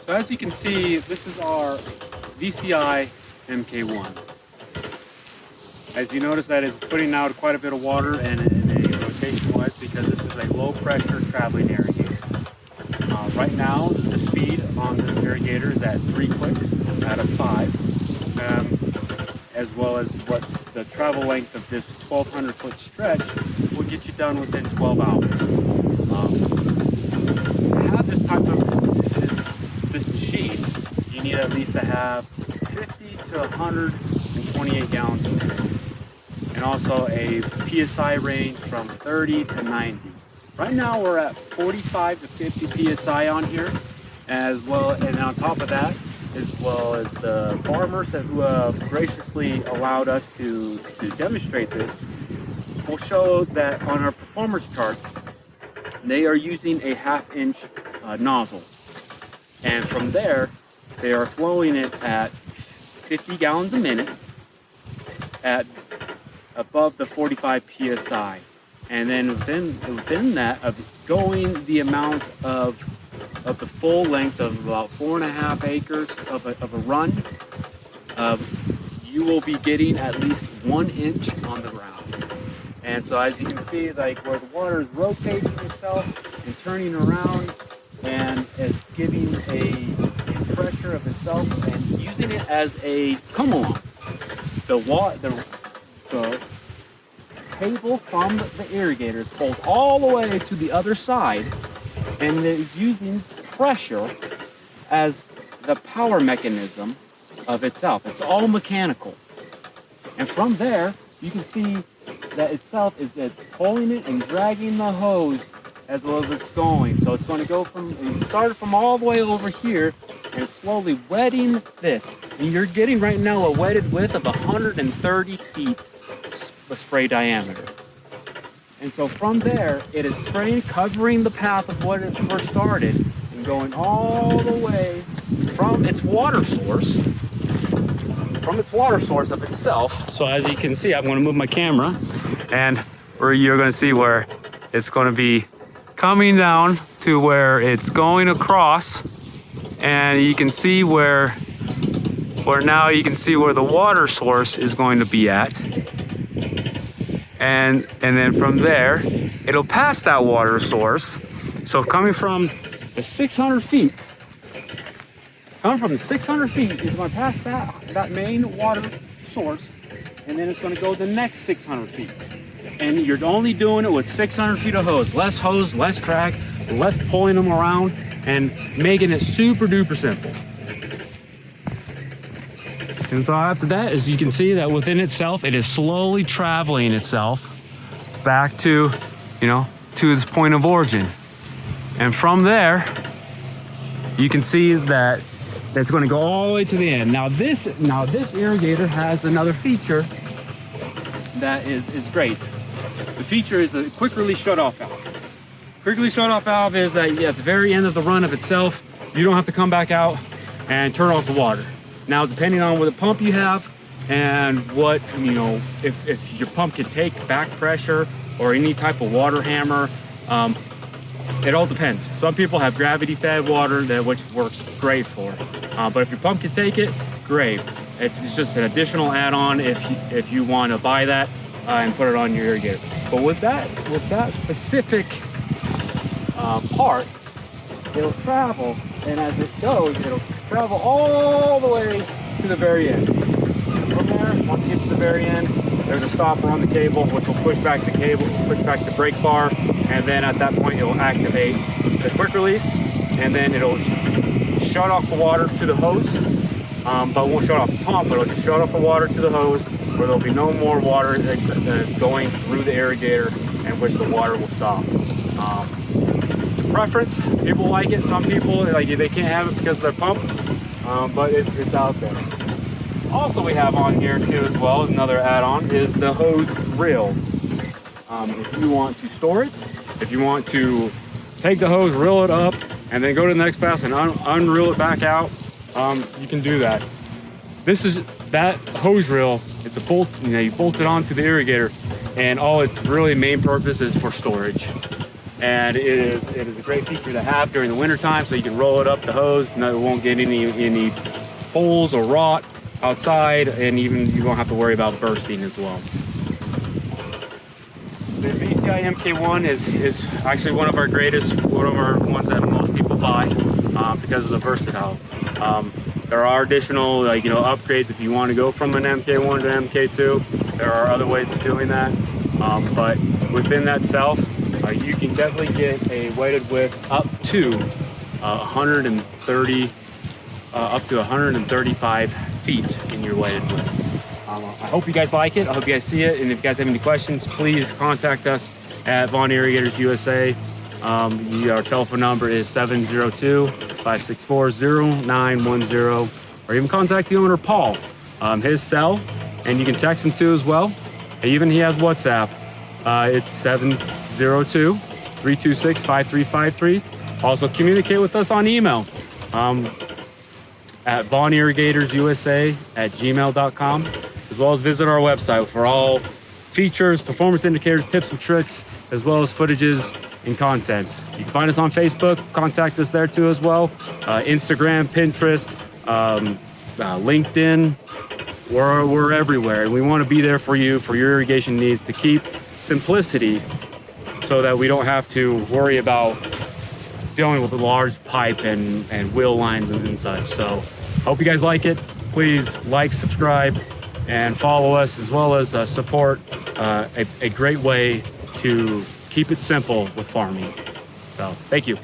So as you can see, this is our VCI-MK1. As you notice, that is putting out quite a bit of water and a rotation wise because this is a low pressure traveling irrigator. Right now, the speed on this irrigator is at 3 clicks out of 5, as well as what the travel length of this 1,200 foot stretch will get you done within 12 hours. To have this type of this machine, you need at least to have 50 to 128 gallons of air, and also a PSI range from 30 to 90. Right now we're at 45 to 50 PSI on here, as well, and on top of that, as well as the farmers who graciously allowed us to demonstrate this, will show that on our performance charts, they are using a 1/2 inch nozzle. And from there, they are flowing it at 50 gallons a minute at above the 45 PSI. And then within that, of going the amount of the full length of about 4.5 acres of a run, you will be getting at least 1 inch on the ground. And so as you can see, like where the water is rotating itself and turning around and is giving a pressure of itself and using it as a come along. The cable from the irrigator is pulled all the way to the other side, and it's using pressure as the power mechanism of itself. It's all mechanical. And from there, you can see that itself is pulling it and dragging the hose as well as it's going. So it's going to go from, it started from all the way over here, and it's slowly wetting this. And you're getting right now a wetted width of 130 feet spray diameter. And so from there, it is spraying, covering the path of what it first started, and going all the way from its water source, of itself. So as you can see, I'm going to move my camera, and where you're going to see where it's going to be coming down to where it's going across, and you can see where now you can see where the water source is going to be at. And then from there, it'll pass that water source. So coming from the 600 feet, it's going to pass that main water source, and then it's going to go the next 600 feet. And you're only doing it with 600 feet of hose, less crack, less pulling them around, and making it super duper simple. And so after that, as you can see that within itself, it is slowly traveling itself back to, to its point of origin. And from there, you can see that it's going to go all the way to the end. Now this irrigator has another feature that is great. The feature is a quick release shut-off valve. Quick release shut-off valve is that at the very end of the run of itself, you don't have to come back out and turn off the water. Now, depending on what pump you have and what, if your pump can take back pressure or any type of water hammer, it all depends. Some people have gravity fed water which works great for. But if your pump can take it, great. It's just an additional add-on if you want to buy that and put it on your irrigator. But with that specific part, it'll travel, and as it goes, it'll travel all the way to the very end. And from there, once it gets to the very end, there's a stopper on the cable which will push back the cable, push back the brake bar, and then at that point it will activate the quick release, and then it'll shut off the water to the hose, but it won't shut off the pump, but it'll just shut off the water to the hose, where there'll be no more water going through the irrigator, and which the water will stop. Preference, people like it. Some people they can't have it because of their pump, but it's out there. Also, we have on here too as well as another add-on is the hose reel. If you want to store it, if you want to take the hose, reel it up, and then go to the next pass and unreel it back out, you can do that. This is that hose reel. It's a bolt. You bolt it onto the irrigator, and all its really main purpose is for storage. and it is a great feature to have during the winter time, so you can roll it up the hose. No, it won't get any holes or rot outside, and even you won't have to worry about bursting as well. The VCI-MK1 is actually one of our ones that most people buy because of the versatile. There are additional upgrades if you want to go from an MK1 to MK2. There are other ways of doing that, but within that self, you can definitely get a weighted width up to 135 feet in your weighted width. I hope you guys like it. I hope you guys see it. And if you guys have any questions, please contact us at Vaughan Irrigators USA. Our telephone number is 702-564-0910, or even contact the owner, Paul, his cell, and you can text him too as well. Even he has WhatsApp. It's 702-326-5353. Also communicate with us on email at vaughanirrigatorsusa@gmail.com, as well as visit our website for all features, performance indicators, tips and tricks, as well as footages and content. You can find us on Facebook, contact us there too as well. Instagram, Pinterest, LinkedIn, we're everywhere. And we want to be there for you, for your irrigation needs, to keep simplicity so that we don't have to worry about dealing with a large pipe and wheel lines and such. So hope you guys like it. Please like, subscribe, and follow us, as well as support a great way to keep it simple with farming. So thank you.